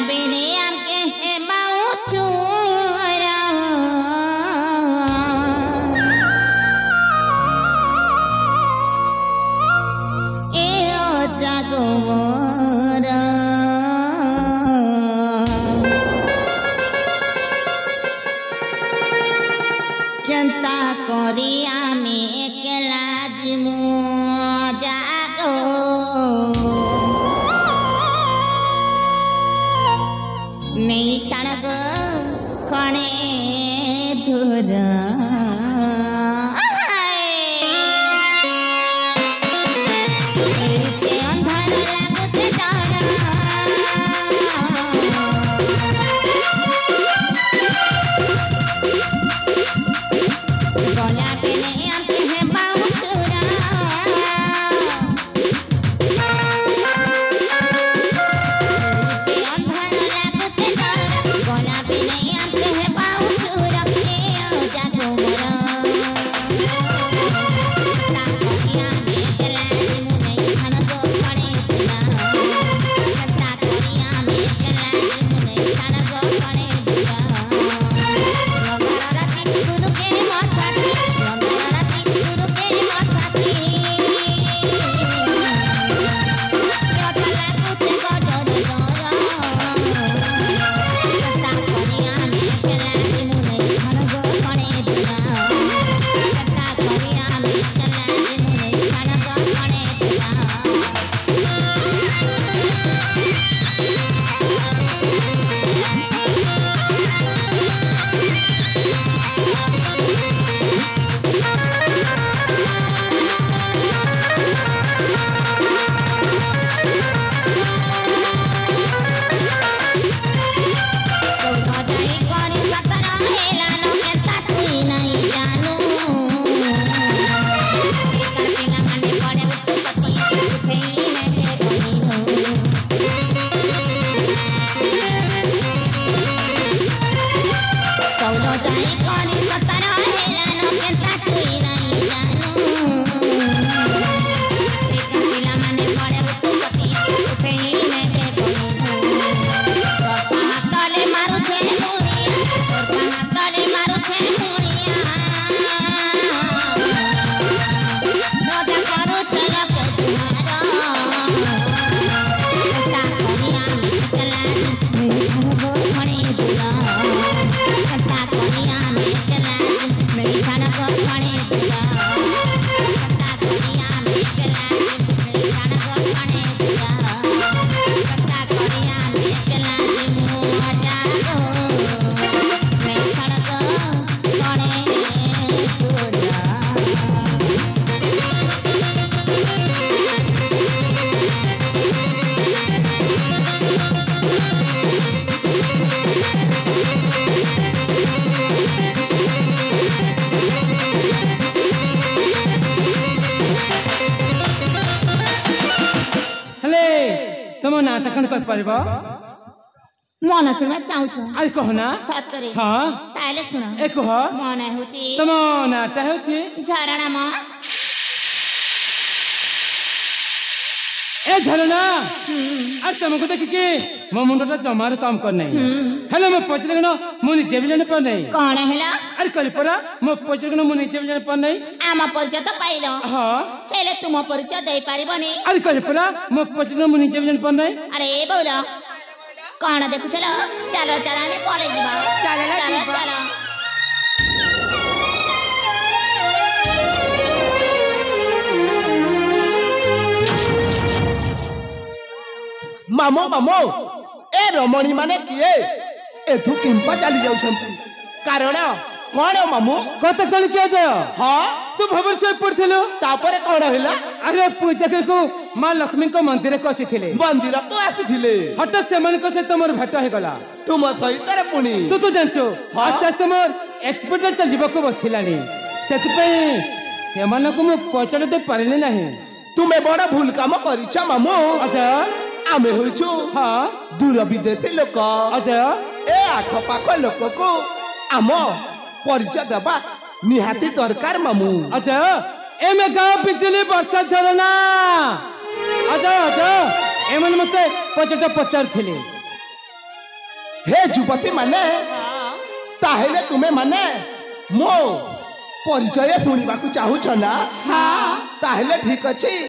बिने हमके है बाऊ चूरा ए ओ जागोरा केंता करी आमी एकला जिमु जागो नहीं छाड़ग कणे धुर अंधार लागुते डर गला पे नहीं आते हैं बाबू चूरा कर परबो मन सुनवा चाहूछ आई कहना सतरे हां ताले सुन ए कह मन होची तम नाटा होची झरणा म ए झरणा आ तुमको देख के मो मुंडटा जमार काम कर नहीं हेलो मैं पचले गनो मु निजे भी जाने पर नहीं कोन हैला अरे कल परा मो पचले गनो मु निजे भी जाने पर नहीं आमा परिचय तो पाइलो हां हेले तुम परिचय दे पारिबनी अरे कल परा मो पचले गनो मु निजे भी जाने पर नहीं अरे बोला कौन देखु चलो चलो चलो ने पले जीवा चलो चलो चलो मामो मामो ए रमणी माने किए एथु किंपा चली जाउछंती कारण कोन मामू कत कल के जाय हां तू भवर से पड़थिलो तापरे कोन हिला अरे पूजा को मां लक्ष्मी को मंदिर को आसीथिले मंदिर को आसीथिले हट से मन को से तमर भेट हे गला तुम सहित रे पुनी तू तो जानचो आस्ते आस्ते मोर एक्सपोर्टर चल जीवा को बसिलानी सेति पे से मन को मु पचड़ दे परले नाही तुमे बड़ा भूल काम करिछ मामू अच्छा आमे होइछु हां दूर विदेशी लोक अच्छा ए आख पाख लोक को आम परिचय देबा निहाती दरकार मामू अच्छा एमे गांव बिजली वर्षा झरना अच्छा अच्छा एमन मते पचटा पचार थिले हे युवती माने ताहेले तुमे माने मो परिचय शुणा चाहूछ ना ताहेले ठीक अच्छी।